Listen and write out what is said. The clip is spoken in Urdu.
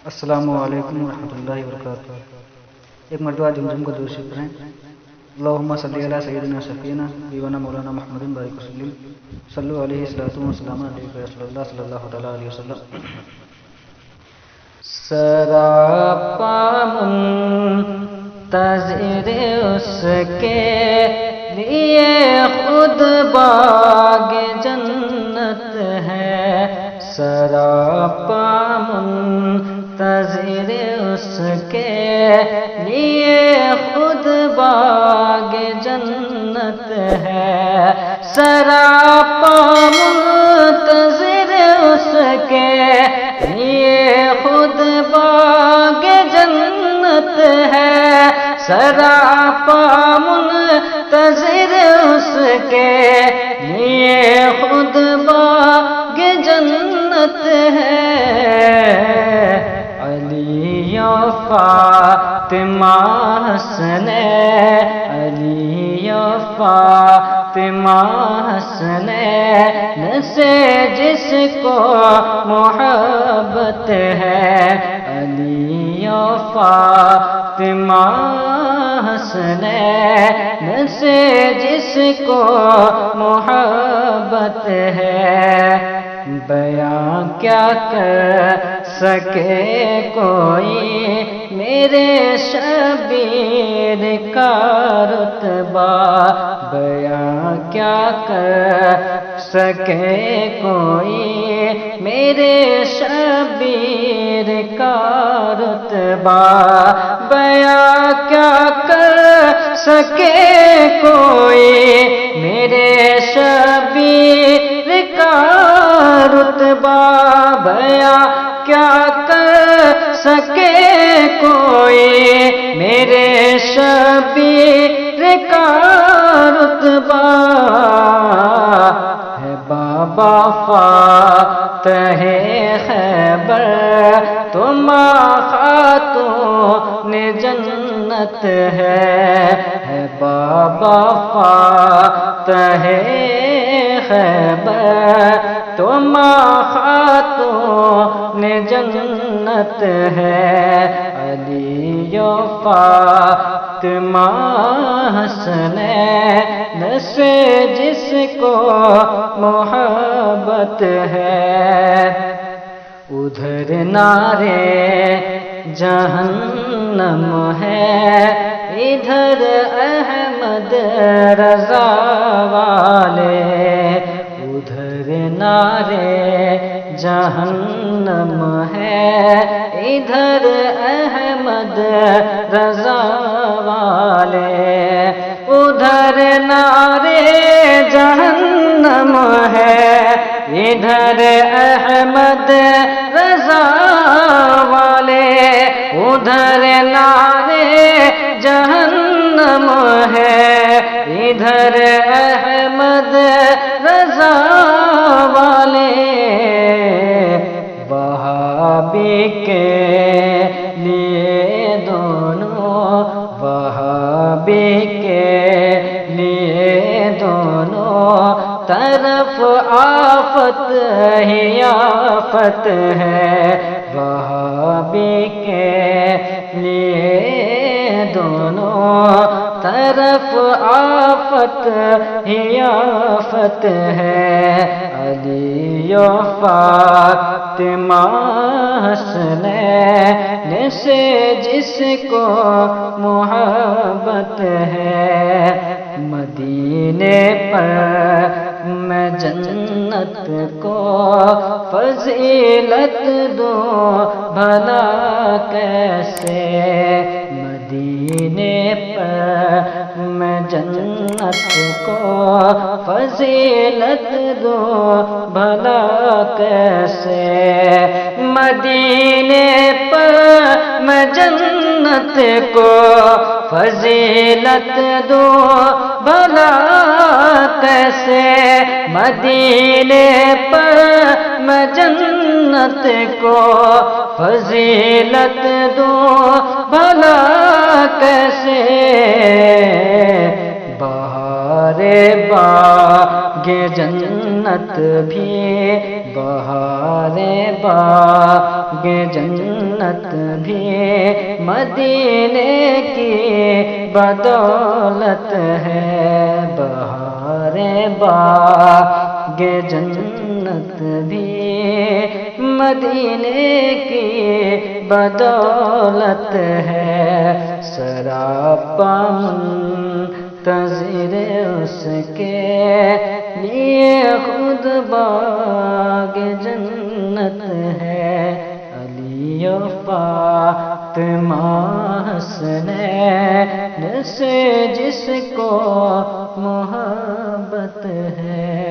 السلام علیکم ورحمۃ اللہ وبرکاتہ۔ ایک مرتبہ جمجم کو درود شریف پڑھیں۔ اللہم صلی علی سیدنا شفیعنا حبیبنا مولانا محمد بارک وسلم صلو علیہ الصلوۃ والسلام علیہ رسول اللہ صلی اللہ تعالی علیہ وسلم۔ سراپا منتظر اس کے لیے خود باغ جنت ہے، سراپا منتظر اس کے لیے خود باغ جنت ہے، سراپا منتظر اس کے لیے خود باغ جنت ہے، سراپا منتظر اس کے لیے خود باغ جنت ہے۔ علی و فاطمہ حسن، علی و فاطمہ حسنین سے جس کو محبت ہے، علی و فاطمہ حسنین سے جس کو محبت ہے، بیان کیا کر سکے کوئی میرے شبیر کا رتبہ، بیان کیا کر سکے کوئی میرے شبیر کا رتبہ، بیان کیا کر سکے کوئی میرے شبیر کا رتبہ، بیان کیا کر سکے کوئی میرے شبیر کا رتبہ، ہے بابا فاتح خیبر تم خاتون جنت ہے بابا فاتح خیبر تم خاتون جنت ہے، علی و فاطمہ حسنین سے جس کو محبت ہے، ادھر نعرے جہنم ہے، ادھر احمد رضا والے، ادھر نعرے جہنم ہے، ادھر احمد رضا والے، ادھر نعرے جہنم ہے، ادھر احمد رضا والے، ادھر نعرے جہنم ہے، ادھر احمد رضا والے، وہابی کے لیے دونوں، وہابی کے لیے دونوں طرف آفت ہی آفت ہے، وہابی کے لیے دونوں طرف آفت ہی آفت ہے، علی و فاطمہ حسنین سے جس کو محبت ہے، مدینے پر میں جنت کو فضیلت دوں بھلا کیسے، مدینے پر میں جنت کو فضیلت دوں بھلا کیسے، مدینے پر میں جنت کو فضیلت دوں بھلا کیسے، مدینے پر میں جنت کو فضیلت دوں بھلا کیسے، بہار باغ جنت بھی بہار باغ جنت بھی مدینے کی بدولت ہے، بہار باغ جنت بھی مدینے کی بدولت ہے، سراپا منتظر اس کے لیے خود باغ جنت ہے، علی و فاطمہ حسنین سے جس کو محبت ہے۔